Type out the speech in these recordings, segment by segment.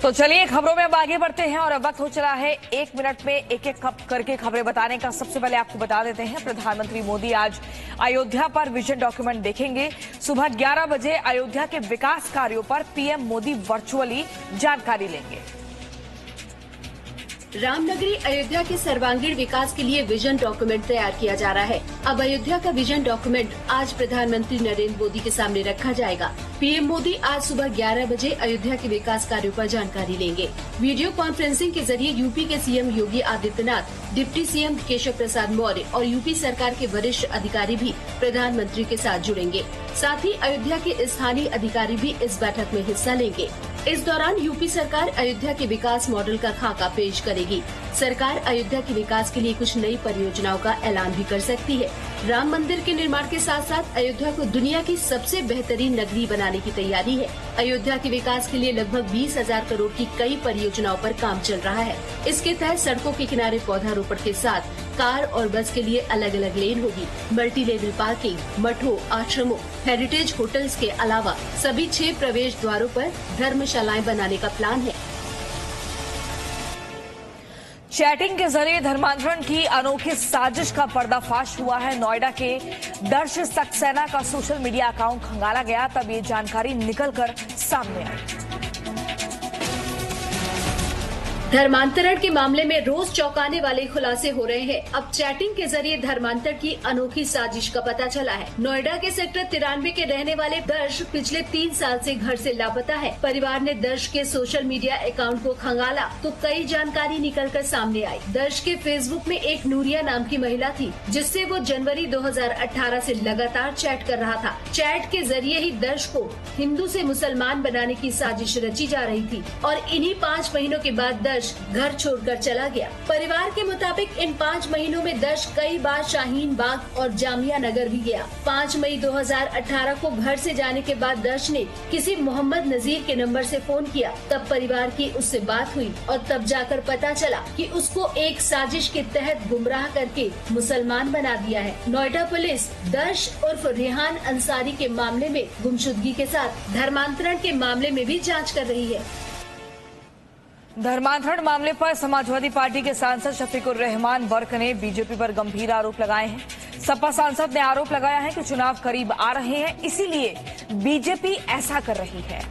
तो चलिए खबरों में अब आगे बढ़ते हैं और अब वक्त हो चला है 1 मिनट में एक एक करके खबरें बताने का। सबसे पहले आपको बता देते हैं, प्रधानमंत्री मोदी आज अयोध्या पर विजन डॉक्यूमेंट देखेंगे। सुबह 11 बजे अयोध्या के विकास कार्यों पर पीएम मोदी वर्चुअली जानकारी लेंगे। रामनगरी अयोध्या के सर्वांगीण विकास के लिए विजन डॉक्यूमेंट तैयार किया जा रहा है। अब अयोध्या का विजन डॉक्यूमेंट आज प्रधानमंत्री नरेंद्र मोदी के सामने रखा जाएगा। पीएम मोदी आज सुबह 11 बजे अयोध्या के विकास कार्यों पर जानकारी लेंगे। वीडियो कॉन्फ्रेंसिंग के जरिए यूपी के CM Yogi Adityanath, deputy CM Keshav Prasad Maurya और यूपी सरकार के वरिष्ठ अधिकारी भी प्रधानमंत्री के साथ जुड़ेंगे। साथ ही अयोध्या के स्थानीय अधिकारी भी इस बैठक में हिस्सा लेंगे। इस दौरान यूपी सरकार अयोध्या के विकास मॉडल का खाका पेश करेगी। सरकार अयोध्या के विकास के लिए कुछ नई परियोजनाओं का ऐलान भी कर सकती है। राम मंदिर के निर्माण के साथ साथ अयोध्या को दुनिया की सबसे बेहतरीन नगरी बनाने की तैयारी है। अयोध्या के विकास के लिए लगभग 20,000 करोड़ की कई परियोजनाओं पर काम चल रहा है। इसके तहत सड़कों के किनारे पौधारोपण के साथ कार और बस के लिए अलग अलग लेन होगी। मल्टी लेवल पार्किंग, मठों, आश्रमों, हेरिटेज होटल्स के अलावा सभी 6 प्रवेश द्वारों पर धर्मशालाएं बनाने का प्लान है। चैटिंग के जरिए धर्मांतरण की अनोखी साजिश का पर्दाफाश हुआ है। नोएडा के दर्श सक्सेना का सोशल मीडिया अकाउंट खंगाला गया, तब ये जानकारी निकलकर सामने आई। धर्मांतरण के मामले में रोज चौंकाने वाले खुलासे हो रहे हैं। अब चैटिंग के जरिए धर्मांतर की अनोखी साजिश का पता चला है। नोएडा के सेक्टर 93 के रहने वाले दर्श पिछले 3 साल से घर से लापता है। परिवार ने दर्श के सोशल मीडिया अकाउंट को खंगाला तो कई जानकारी निकलकर सामने आई। दर्श के फेसबुक में एक नूरिया नाम की महिला थी, जिससे वो जनवरी 2018 से लगातार चैट कर रहा था। चैट के जरिए ही दर्श को हिंदू से मुसलमान बनाने की साजिश रची जा रही थी और इन्हीं 5 महीनों के बाद दर्श घर छोड़कर चला गया। परिवार के मुताबिक इन 5 महीनों में दर्श कई बार शाहीन बाग और जामिया नगर भी गया। 5 मई 2018 को घर से जाने के बाद दर्श ने किसी मोहम्मद नजीर के नंबर से फोन किया। तब परिवार की उससे बात हुई और तब जाकर पता चला कि उसको एक साजिश के तहत गुमराह करके मुसलमान बना दिया है। नोएडा पुलिस दर्श उर्फ रेहान अंसारी के मामले में गुमशुदगी के साथ धर्मांतरण के मामले में भी जाँच कर रही है। धर्मांतरण मामले पर समाजवादी पार्टी के सांसद शफीकुर रहमान वर्क ने बीजेपी पर गंभीर आरोप लगाए हैं। सपा सांसद ने आरोप लगाया है कि चुनाव करीब आ रहे हैं, इसीलिए बीजेपी ऐसा कर रही है।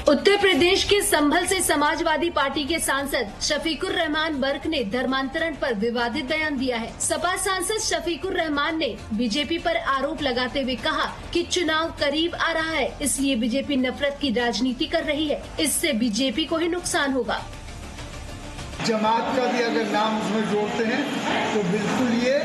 उत्तर प्रदेश के संभल से समाजवादी पार्टी के सांसद शफीकुर रहमान वर्क ने धर्मांतरण पर विवादित बयान दिया है। सपा सांसद शफीकुर रहमान ने बीजेपी पर आरोप लगाते हुए कहा कि चुनाव करीब आ रहा है, इसलिए बीजेपी नफरत की राजनीति कर रही है। इससे बीजेपी को ही नुकसान होगा। जमात का भी अगर नाम उसमें जोड़ते हैं तो बिल्कुल ये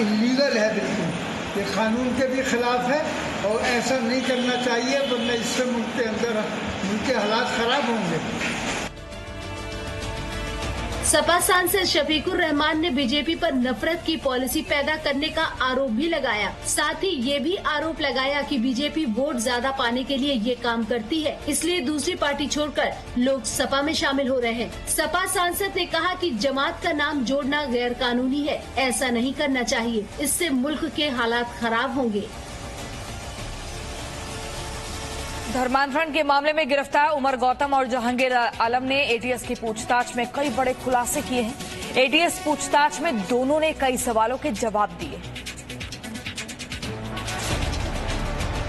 इलीगल है, बिल्कुल ये कानून के भी खिलाफ है और ऐसा नहीं करना चाहिए, वरना इससे मुल्क के अंदर मुल्क के हालात खराब होंगे। सपा सांसद शफीकुर रहमान ने बीजेपी पर नफरत की पॉलिसी पैदा करने का आरोप भी लगाया। साथ ही ये भी आरोप लगाया कि बीजेपी वोट ज्यादा पाने के लिए ये काम करती है, इसलिए दूसरी पार्टी छोड़कर लोग सपा में शामिल हो रहे हैं। सपा सांसद ने कहा कि जमात का नाम जोड़ना गैर कानूनी है, ऐसा नहीं करना चाहिए, इससे मुल्क के हालात खराब होंगे। धर्मांतरण के मामले में गिरफ्तार उमर गौतम और जहांगीर आलम ने एटीएस की पूछताछ में कई बड़े खुलासे किए हैं। एटीएस पूछताछ में दोनों ने कई सवालों के जवाब दिए।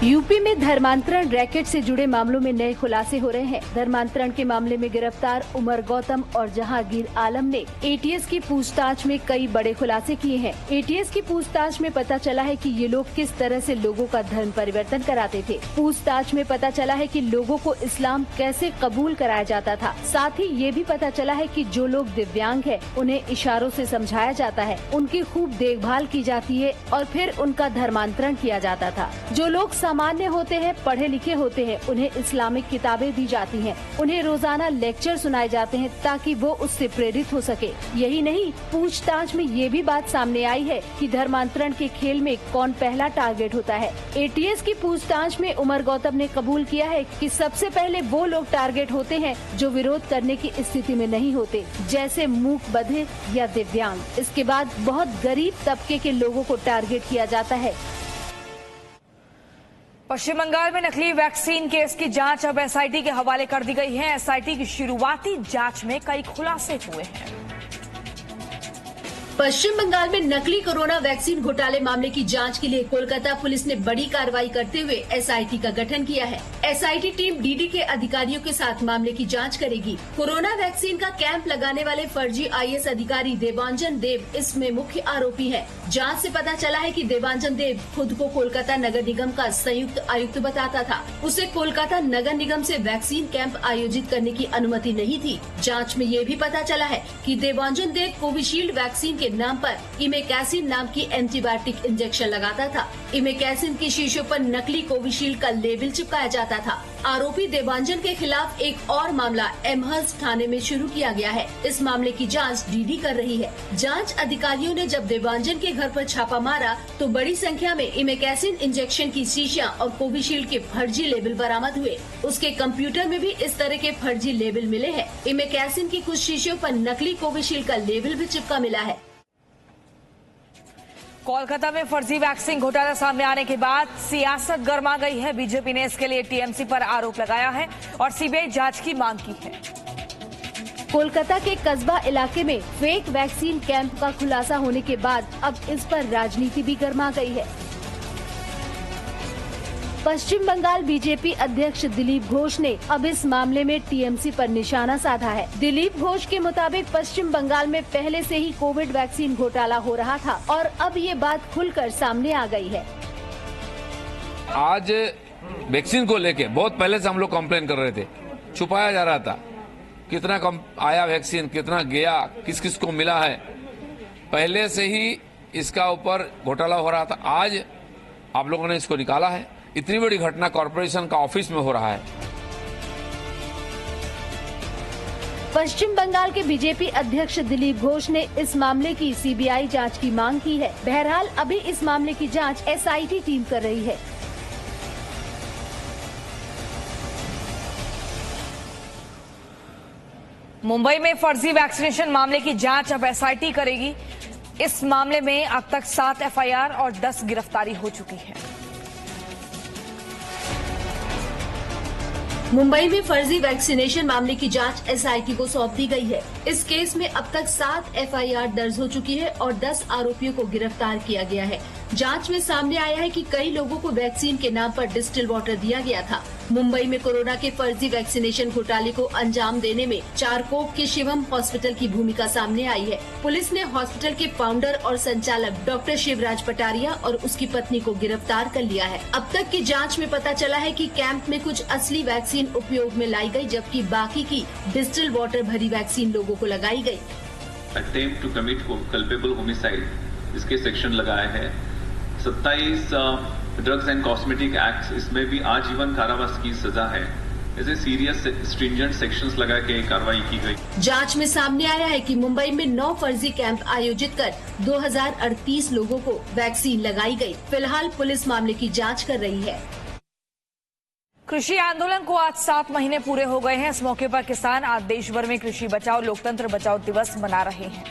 यूपी में धर्मांतरण रैकेट से जुड़े मामलों में नए खुलासे हो रहे हैं। धर्मांतरण के मामले में गिरफ्तार उमर गौतम और जहांगीर आलम ने एटीएस की पूछताछ में कई बड़े खुलासे किए हैं। एटीएस की पूछताछ में पता चला है कि ये लोग किस तरह से लोगों का धर्म परिवर्तन कराते थे। पूछताछ में पता चला है कि लोगों को इस्लाम कैसे कबूल कराया जाता था। साथ ही ये भी पता चला है कि जो लोग दिव्यांग है उन्हें इशारों से समझाया जाता है, उनकी खूब देखभाल की जाती है और फिर उनका धर्मांतरण किया जाता था। जो लोग सामान्य होते हैं, पढ़े लिखे होते हैं, उन्हें इस्लामिक किताबें दी जाती हैं, उन्हें रोजाना लेक्चर सुनाए जाते हैं ताकि वो उससे प्रेरित हो सके। यही नहीं, पूछताछ में ये भी बात सामने आई है कि धर्मांतरण के खेल में कौन पहला टारगेट होता है। एटीएस की पूछताछ में उमर गौतम ने कबूल किया है कि सबसे पहले वो लोग टारगेट होते हैं जो विरोध करने की स्थिति में नहीं होते, जैसे मूक बधिर या दिव्यांग। इसके बाद बहुत गरीब तबके के लोगों को टारगेट किया जाता है। पश्चिम बंगाल में नकली वैक्सीन केस की जांच अब एसआईटी के हवाले कर दी गई है। एसआईटी की शुरुआती जांच में कई खुलासे हुए हैं। पश्चिम बंगाल में नकली कोरोना वैक्सीन घोटाले मामले की जांच के लिए कोलकाता पुलिस ने बड़ी कार्रवाई करते हुए एसआईटी का गठन किया है। एसआईटी टीम डीडी के अधिकारियों के साथ मामले की जांच करेगी। कोरोना वैक्सीन का कैंप लगाने वाले फर्जी आईएएस अधिकारी देवांजन देव इसमें मुख्य आरोपी है। जांच से पता चला है कि देवांजन देव खुद को कोलकाता नगर निगम का संयुक्त आयुक्त बताता था। उसे कोलकाता नगर निगम से वैक्सीन कैंप आयोजित करने की अनुमति नहीं थी। जांच में ये भी पता चला है कि देवांजन देव कोविशील्ड वैक्सीन के नाम पर इमेकैसिन नाम की एंटीबायोटिक इंजेक्शन लगाता था। इमेकैसिन की शीशों पर नकली कोविशील्ड का लेबल चिपकाया जाता था। आरोपी देवांजन के खिलाफ एक और मामला एमहर्स्ट थाने में शुरू किया गया है। इस मामले की जांच डीडी कर रही है। जांच अधिकारियों ने जब देवांजन के घर पर छापा मारा तो बड़ी संख्या में इमेकैसिन इंजेक्शन की शीशियां और कोविशील्ड के फर्जी लेबल बरामद हुए। उसके कंप्यूटर में भी इस तरह के फर्जी लेबल मिले हैं। इमेकैसिन की कुछ शीशियों पर नकली कोविशील्ड का लेबल भी चिपका मिला है। कोलकाता में फर्जी वैक्सीन घोटाला सामने आने के बाद सियासत गर्मा गई है। बीजेपी ने इसके लिए टीएमसी पर आरोप लगाया है और सीबीआई जांच की मांग की है। कोलकाता के कस्बा इलाके में फेक वैक्सीन कैंप का खुलासा होने के बाद अब इस पर राजनीति भी गर्मा गई है। पश्चिम बंगाल बीजेपी अध्यक्ष दिलीप घोष ने अब इस मामले में टीएमसी पर निशाना साधा है। दिलीप घोष के मुताबिक पश्चिम बंगाल में पहले से ही कोविड वैक्सीन घोटाला हो रहा था और अब ये बात खुलकर सामने आ गई है। आज वैक्सीन को लेके बहुत पहले से हम लोग कंप्लेन कर रहे थे, छुपाया जा रहा था कितना कम आया वैक्सीन, कितना गया, किस किस को मिला है। पहले से ही इसका ऊपर घोटाला हो रहा था। आज आप लोगों ने इसको निकाला है। इतनी बड़ी घटना कॉर्पोरेशन का ऑफिस में हो रहा है। पश्चिम बंगाल के बीजेपी अध्यक्ष दिलीप घोष ने इस मामले की सीबीआई जांच की मांग की है। बहरहाल अभी इस मामले की जांच एसआईटी टीम कर रही है। मुंबई में फर्जी वैक्सीनेशन मामले की जांच अब एसआईटी करेगी। इस मामले में अब तक 7 एफआईआर और 10 गिरफ्तारी हो चुकी है। मुंबई में फर्जी वैक्सीनेशन मामले की जांच एसआईटी को सौंप दी गई है। इस केस में अब तक 7 एफआईआर दर्ज हो चुकी है और 10 आरोपियों को गिरफ्तार किया गया है। जांच में सामने आया है कि कई लोगों को वैक्सीन के नाम पर डिस्टिल वाटर दिया गया था। मुंबई में कोरोना के फर्जी वैक्सीनेशन घोटाले को अंजाम देने में चारकोप के शिवम हॉस्पिटल की भूमिका सामने आई है। पुलिस ने हॉस्पिटल के फाउंडर और संचालक डॉक्टर शिवराज पटारिया और उसकी पत्नी को गिरफ्तार कर लिया है। अब तक की जांच में पता चला है कि कैंप में कुछ असली वैक्सीन उपयोग में लाई गई, जबकि बाकी की डिस्टिल वाटर भरी वैक्सीन लोगों को लगाई गई। Attempt to commit culpable homicide, इसके सेक्शन लगाए हैं। 27 ड्रग्स एंड कॉस्मेटिक एक्ट, इसमें भी आजीवन कारावास की सजा है। ऐसे सीरियस स्ट्रिंजेंट सेक्शंस लगा के कार्रवाई की गई। जांच में सामने आया है कि मुंबई में 9 फर्जी कैंप आयोजित कर 2038 लोगों को वैक्सीन लगाई गई। फिलहाल पुलिस मामले की जांच कर रही है। कृषि आंदोलन को आज 7 महीने पूरे हो गए हैं। इस मौके पर किसान आज देश भर में कृषि बचाओ लोकतंत्र बचाओ दिवस मना रहे हैं।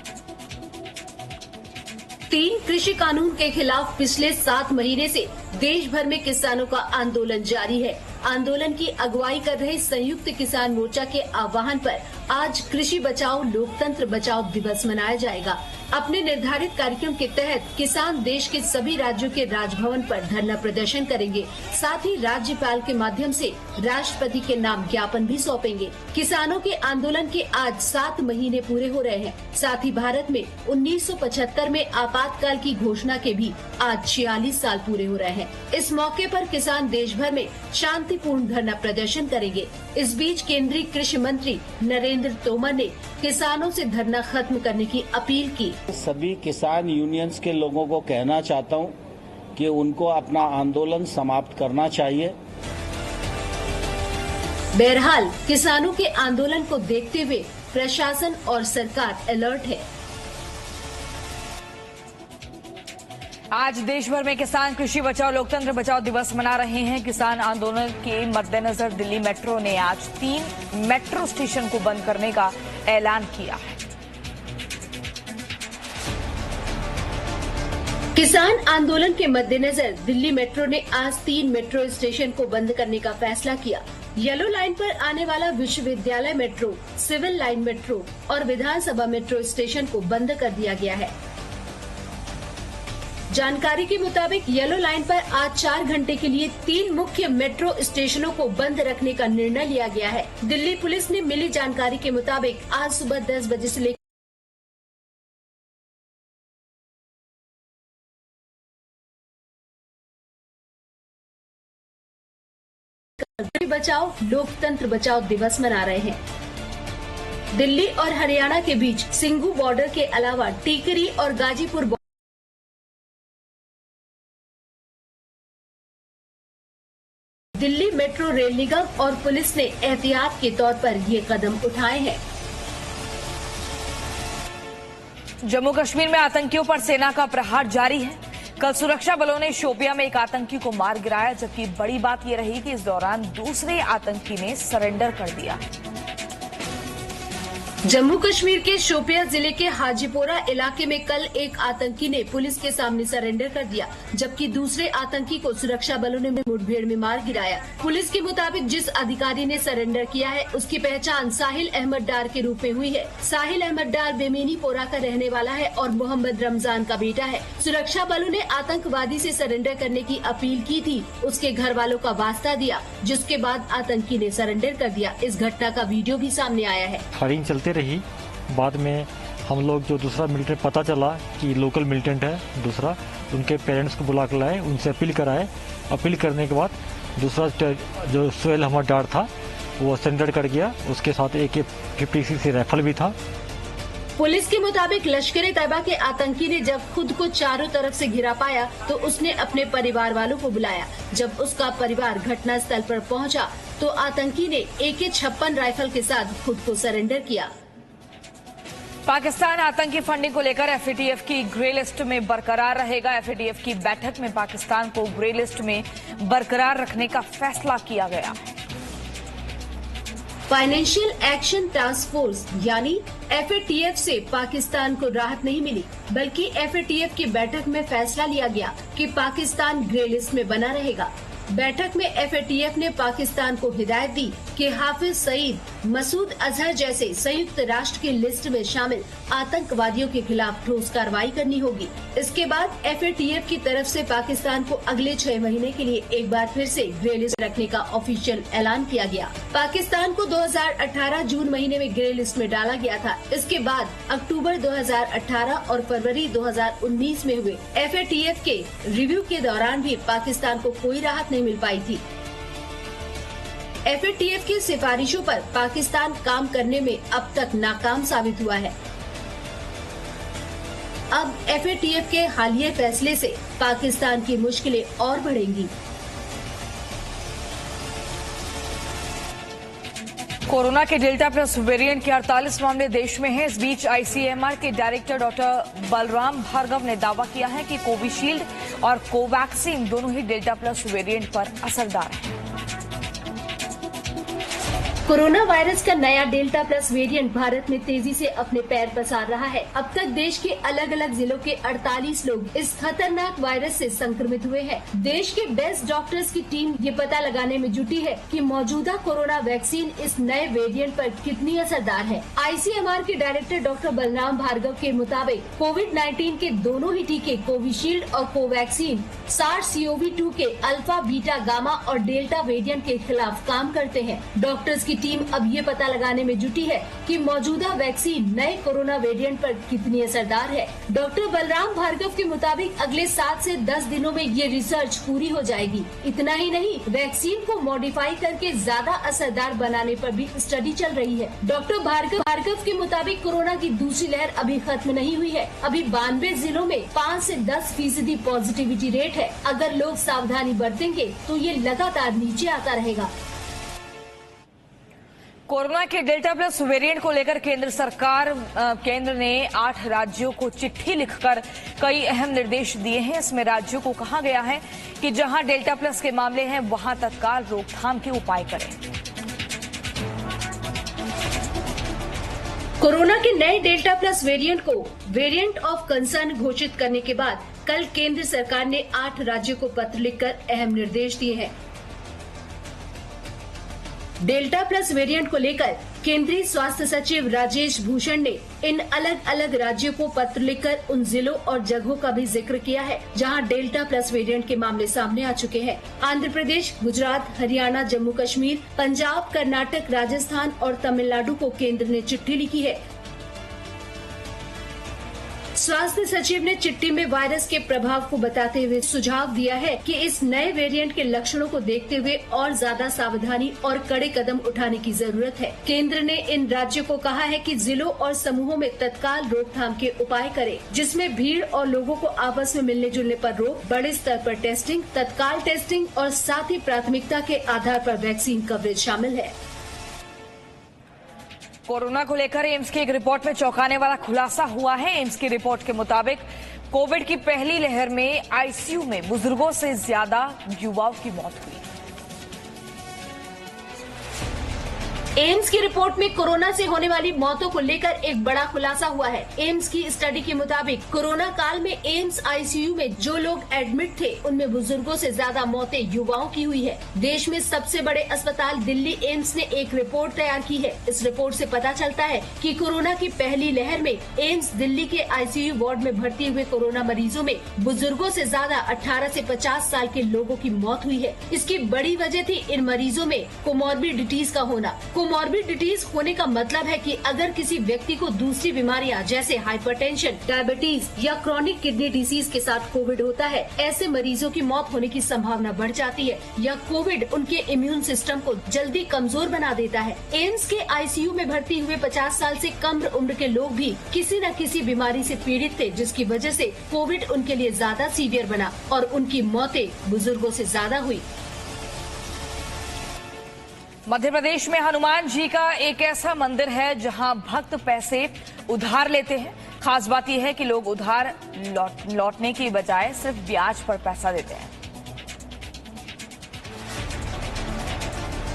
3 कृषि कानून के खिलाफ पिछले 7 महीने से देश भर में किसानों का आंदोलन जारी है। आंदोलन की अगुवाई कर रहे संयुक्त किसान मोर्चा के आह्वान पर आज कृषि बचाओ लोकतंत्र बचाओ दिवस मनाया जाएगा। अपने निर्धारित कार्यक्रम के तहत किसान देश के सभी राज्यों के राजभवन पर धरना प्रदर्शन करेंगे। साथ ही राज्यपाल के माध्यम से राष्ट्रपति के नाम ज्ञापन भी सौंपेंगे। किसानों के आंदोलन के आज 7 महीने पूरे हो रहे हैं। साथ ही भारत में 1975 में आपातकाल की घोषणा के भी आज 46 साल पूरे हो रहे हैं। इस मौके पर किसान देश भर में शांतिपूर्ण धरना प्रदर्शन करेंगे। इस बीच केंद्रीय कृषि मंत्री नरेंद्र तोमर ने किसानों से धरना खत्म करने की अपील की। सभी किसान यूनियंस के लोगों को कहना चाहता हूं कि उनको अपना आंदोलन समाप्त करना चाहिए। बहरहाल किसानों के आंदोलन को देखते हुए प्रशासन और सरकार अलर्ट है। आज देश भर में किसान कृषि बचाओ लोकतंत्र बचाओ दिवस मना रहे हैं। किसान आंदोलन के मद्देनजर दिल्ली मेट्रो ने आज 3 मेट्रो स्टेशन को बंद करने का ऐलान किया है। किसान आंदोलन के मद्देनजर दिल्ली मेट्रो ने आज 3 मेट्रो स्टेशन को बंद करने का फैसला किया। येलो लाइन पर आने वाला विश्वविद्यालय मेट्रो, सिविल लाइन मेट्रो और विधानसभा मेट्रो स्टेशन को बंद कर दिया गया है। जानकारी के मुताबिक येलो लाइन पर आज 4 घंटे के लिए 3 मुख्य मेट्रो स्टेशनों को बंद रखने का निर्णय लिया गया है। दिल्ली पुलिस ने मिली जानकारी के मुताबिक आज सुबह 10 बजे से लेकर बचाओ लोकतंत्र बचाओ दिवस मना रहे हैं। दिल्ली और हरियाणा के बीच सिंघू बॉर्डर के अलावा टीकरी और गाजीपुर दिल्ली मेट्रो रेल निगम और पुलिस ने एहतियात के तौर पर ये कदम उठाए हैं। जम्मू कश्मीर में आतंकियों पर सेना का प्रहार जारी है। कल सुरक्षा बलों ने शोपियां में एक आतंकी को मार गिराया, जबकि बड़ी बात यह रही कि इस दौरान दूसरे आतंकी ने सरेंडर कर दिया। जम्मू कश्मीर के शोपियां जिले के हाजीपोरा इलाके में कल एक आतंकी ने पुलिस के सामने सरेंडर कर दिया, जबकि दूसरे आतंकी को सुरक्षा बलों ने मुठभेड़ में मार गिराया। पुलिस के मुताबिक जिस अधिकारी ने सरेंडर किया है उसकी पहचान साहिल अहमद डार के रूप में हुई है। साहिल अहमद डार बेमेनीपोरा का रहने वाला है और मोहम्मद रमजान का बेटा है। सुरक्षा बलों ने आतंकवादी से सरेंडर करने की अपील की थी, उसके घर वालों का वास्ता दिया, जिसके बाद आतंकी ने सरेंडर कर दिया। इस घटना का वीडियो भी सामने आया है। फायरिंग चलते रही, बाद में हम लोग जो दूसरा मिलिटेंट पता चला कि लोकल मिलिटेंट है दूसरा, उनके पेरेंट्स को बुला कर लाए, उनसे अपील कराए। अपील करने के बाद दूसरा जो सोहेल अहमद डार था वो सरेंडर कर गया, उसके साथ AK-56 राइफल भी था। पुलिस के मुताबिक लश्कर-ए-तैयबा के आतंकी ने जब खुद को चारों तरफ से घिरा पाया तो उसने अपने परिवार वालों को बुलाया। जब उसका परिवार घटना स्थल पर पहुंचा तो आतंकी ने AK-56 राइफल के साथ खुद को सरेंडर किया। पाकिस्तान आतंकी फंडिंग को लेकर FATF की ग्रे लिस्ट में बरकरार रहेगा। FATF की बैठक में पाकिस्तान को ग्रे लिस्ट में बरकरार रखने का फैसला किया गया। फाइनेंशियल एक्शन टास्क फोर्स यानी FATF से पाकिस्तान को राहत नहीं मिली, बल्कि FATF की बैठक में फैसला लिया गया कि पाकिस्तान ग्रे लिस्ट में बना रहेगा। बैठक में FATF ने पाकिस्तान को हिदायत दी कि हाफिज सईद, मसूद अजहर जैसे संयुक्त राष्ट्र की लिस्ट में शामिल आतंकवादियों के खिलाफ ठोस कार्रवाई करनी होगी। इसके बाद FATF की तरफ से पाकिस्तान को अगले 6 महीने के लिए एक बार फिर से ग्रे लिस्ट रखने का ऑफिशियल ऐलान किया गया। पाकिस्तान को 2018 जून महीने में ग्रे लिस्ट में डाला गया था। इसके बाद अक्टूबर 2018 और फरवरी 2019 में हुए FATF के रिव्यू के दौरान भी पाकिस्तान को कोई राहत नहीं मिल पाई थी। FATF की सिफारिशों पर पाकिस्तान काम करने में अब तक नाकाम साबित हुआ है। अब FATF के हालिया फैसले से पाकिस्तान की मुश्किलें और बढ़ेंगी। कोरोना के डेल्टा प्लस वेरिएंट के 48 मामले देश में हैं। इस बीच ICMR के डायरेक्टर डॉक्टर बलराम भार्गव ने दावा किया है कि कोविशील्ड और कोवैक्सीन दोनों ही डेल्टा प्लस वेरिएंट पर असरदार हैं। कोरोना वायरस का नया डेल्टा प्लस वेरिएंट भारत में तेजी से अपने पैर पसार रहा है। अब तक देश के अलग अलग जिलों के 48 लोग इस खतरनाक वायरस से संक्रमित हुए हैं। देश के बेस्ट डॉक्टर्स की टीम ये पता लगाने में जुटी है कि मौजूदा कोरोना वैक्सीन इस नए वेरिएंट पर कितनी असरदार है। ICMR के डायरेक्टर डॉक्टर बलराम भार्गव के मुताबिक कोविड-19 के दोनों ही टीके कोविशील्ड और कोवैक्सीन SARS-CoV-2 के अल्फा, बीटा, गामा और डेल्टा वेरिएंट के खिलाफ काम करते हैं। डॉक्टर्स की टीम अब ये पता लगाने में जुटी है कि मौजूदा वैक्सीन नए कोरोना वेरिएंट पर कितनी असरदार है। डॉक्टर बलराम भार्गव के मुताबिक अगले 7 से 10 दिनों में ये रिसर्च पूरी हो जाएगी। इतना ही नहीं, वैक्सीन को मॉडिफाई करके ज्यादा असरदार बनाने पर भी स्टडी चल रही है। डॉक्टर भार्गव के मुताबिक कोरोना की दूसरी लहर अभी खत्म नहीं हुई है। अभी 92 जिलों में 5 से 10% पॉजिटिविटी रेट है। अगर लोग सावधानी बरतेंगे तो ये लगातार नीचे आता रहेगा। कोरोना के डेल्टा प्लस वेरिएंट को लेकर केंद्र ने 8 राज्यों को चिट्ठी लिखकर कई अहम निर्देश दिए हैं। इसमें राज्यों को कहा गया है कि जहां डेल्टा प्लस के मामले हैं वहां तत्काल रोकथाम के उपाय करें। कोरोना के नए डेल्टा प्लस वेरिएंट को वेरिएंट ऑफ कंसर्न घोषित करने के बाद कल केंद्र सरकार ने 8 राज्यों को पत्र लिखकर अहम निर्देश दिए हैं। डेल्टा प्लस वेरिएंट को लेकर केंद्रीय स्वास्थ्य सचिव राजेश भूषण ने इन अलग अलग राज्यों को पत्र लिखकर उन जिलों और जगहों का भी जिक्र किया है जहां डेल्टा प्लस वेरिएंट के मामले सामने आ चुके हैं। आंध्र प्रदेश, गुजरात, हरियाणा, जम्मू कश्मीर, पंजाब, कर्नाटक, राजस्थान और तमिलनाडु को केंद्र ने चिट्ठी लिखी है। स्वास्थ्य सचिव ने चिट्ठी में वायरस के प्रभाव को बताते हुए सुझाव दिया है कि इस नए वेरिएंट के लक्षणों को देखते हुए और ज्यादा सावधानी और कड़े कदम उठाने की जरूरत है। केंद्र ने इन राज्यों को कहा है कि जिलों और समूहों में तत्काल रोकथाम के उपाय करें, जिसमें भीड़ और लोगों को आपस में मिलने जुलने पर रोक, बड़े स्तर पर टेस्टिंग, तत्काल टेस्टिंग और साथ ही प्राथमिकता के आधार पर वैक्सीन कवरेज शामिल है। कोरोना को लेकर एम्स की एक रिपोर्ट में चौंकाने वाला खुलासा हुआ है। एम्स की रिपोर्ट के मुताबिक कोविड की पहली लहर में आईसीयू में बुजुर्गों से ज्यादा युवाओं की मौत हुई। एम्स की रिपोर्ट में कोरोना से होने वाली मौतों को लेकर एक बड़ा खुलासा हुआ है। एम्स की स्टडी के मुताबिक कोरोना काल में एम्स आईसीयू में जो लोग एडमिट थे उनमें बुजुर्गों से ज्यादा मौतें युवाओं की हुई है। देश में सबसे बड़े अस्पताल दिल्ली एम्स ने एक रिपोर्ट तैयार की है। इस रिपोर्ट से पता चलता है कि कोरोना की पहली लहर में एम्स दिल्ली के आईसीयू वार्ड में भर्ती हुए कोरोना मरीजों में बुजुर्गों से ज्यादा 18 से 50 साल के लोगों की मौत हुई है। इसकी बड़ी वजह थी इन मरीजों में कोमॉर्बिडिटीज का होना। कोमॉर्बिडिटीज होने का मतलब है कि अगर किसी व्यक्ति को दूसरी बीमारियां जैसे हाइपरटेंशन, डायबिटीज या क्रॉनिक किडनी डिसीज के साथ कोविड होता है, ऐसे मरीजों की मौत होने की संभावना बढ़ जाती है या कोविड उनके इम्यून सिस्टम को जल्दी कमजोर बना देता है। एम्स के आईसीयू में भर्ती हुए 50 साल से कम उम्र के लोग भी किसी न किसी बीमारी से पीड़ित थे, जिसकी वजह से कोविड उनके लिए ज्यादा सीवियर बना और उनकी मौतें बुजुर्गों से ज्यादा हुई। मध्य प्रदेश में हनुमान जी का एक ऐसा मंदिर है जहां भक्त पैसे उधार लेते हैं। खास बात यह है कि लोग उधार लौटने की बजाय सिर्फ ब्याज पर पैसा देते हैं।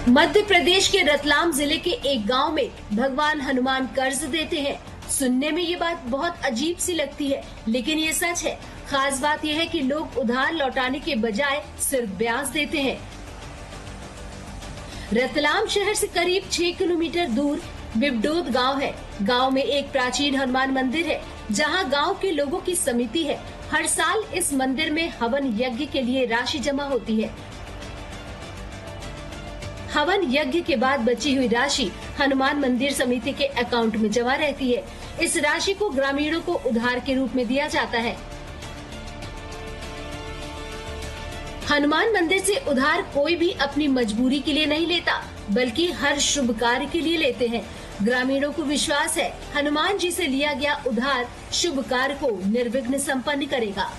मध्य प्रदेश के रतलाम जिले के एक गांव में भगवान हनुमान कर्ज देते हैं। सुनने में ये बात बहुत अजीब सी लगती है, लेकिन ये सच है। खास बात यह है कि लोग उधार लौटाने के बजाय सिर्फ ब्याज देते हैं। रतलाम शहर से करीब 6 किलोमीटर दूर बिबडोद गांव है। गांव में एक प्राचीन हनुमान मंदिर है, जहां गांव के लोगों की समिति है। हर साल इस मंदिर में हवन यज्ञ के लिए राशि जमा होती है। हवन यज्ञ के बाद बची हुई राशि हनुमान मंदिर समिति के अकाउंट में जमा रहती है। इस राशि को ग्रामीणों को उधार के रूप में दिया जाता है। हनुमान मंदिर से उधार कोई भी अपनी मजबूरी के लिए नहीं लेता, बल्कि हर शुभ कार्य के लिए लेते हैं। ग्रामीणों को विश्वास है हनुमान जी से लिया गया उधार शुभ कार्य को निर्विघ्न संपन्न करेगा।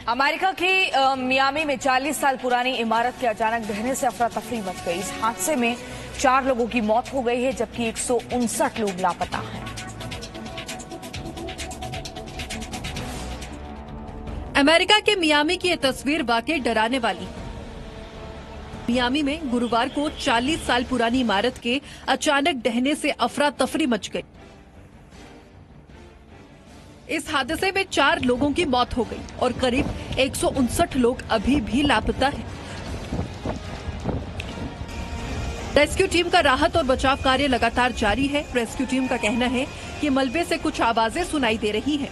अमेरिका के मियामी में 40 साल पुरानी इमारत के अचानक ढहने से अफरा तफरी मच गई। इस हादसे में 4 लोगों की मौत हो गई है, जबकि 159 लोग लापता हैं। अमेरिका के मियामी की ये तस्वीर वाकई डराने वाली। मियामी में गुरुवार को 40 साल पुरानी इमारत के अचानक ढहने से अफरा तफरी मच गई। इस हादसे में 4 लोगों की मौत हो गई और करीब 159 लोग अभी भी लापता हैं। रेस्क्यू टीम का राहत और बचाव कार्य लगातार जारी है। रेस्क्यू टीम का कहना है कि मलबे से कुछ आवाजें सुनाई दे रही हैं।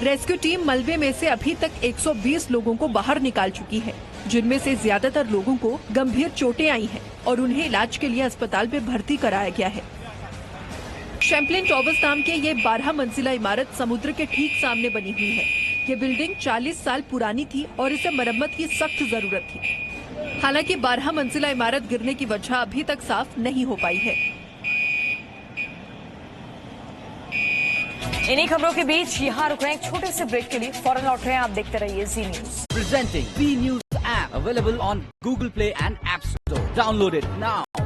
रेस्क्यू टीम मलबे में से अभी तक 120 लोगों को बाहर निकाल चुकी है, जिनमें से ज्यादातर लोगों को गंभीर चोटें आई हैं और उन्हें इलाज के लिए अस्पताल में भर्ती कराया गया है। शैम्पलिन टॉवर्स नाम के ये 12 मंजिला इमारत समुद्र के ठीक सामने बनी हुई है। ये बिल्डिंग 40 साल पुरानी थी और इसे मरम्मत की सख्त जरूरत थी। हालांकि 12 मंजिला इमारत गिरने की वजह अभी तक साफ नहीं हो पाई है। इन्हीं खबरों के बीच यहाँ रुक रहे हैं एक छोटे से ब्रेक के लिए। फौरन लौट रहे हैं, आप देखते रहिए जी news. Presenting B News app available on Google Play and App Store. Download it now.